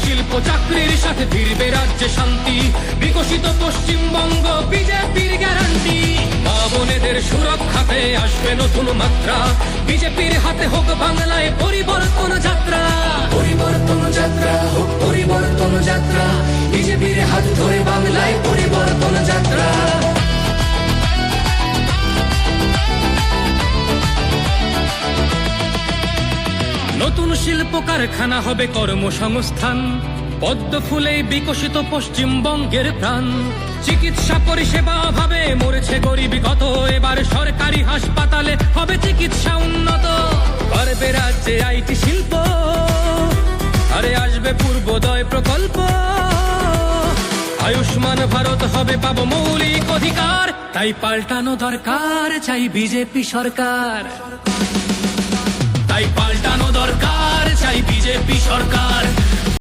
শিল্প চাকরির সাথে ফিরবে রাজ্যে শান্তি, বিকশিত পশ্চিমবঙ্গ বিজেপির গ্যারান্টি। মা বোনেদের সুরক্ষাতে আসবে নতুন মাত্রা, বিজেপির হাতে হোক বাংলায় পরিবর্তন যাত্রা। পরিবর্তন যাত্রা হোক পরিবর্তন যাত্রা, বিজেপির হাত ধরে বাংলায় পরিবর্তন যাত্রা। নতুন শিল্প কারখানা হবে কর্মসংস্থান, পদ্ম ফুলেই বিকশিত পশ্চিমবঙ্গের প্রাণ। চিকিৎসা পরিষেবা অভাবে মরেছে গরিবী কত, এবার সরকারি হাসপাতালে হবে চিকিৎসা উন্নত। করবে রাজ্যে আইটি শিল্প, আরে আসবে পূর্বোদয় প্রকল্প। আয়ুষ্মান ভারত হবে পাবো মৌলিক অধিকার, তাই পাল্টানো দরকার চাই বিজেপি সরকার। তাই পাল্টানো দরকার চাই বিজেপি সরকার।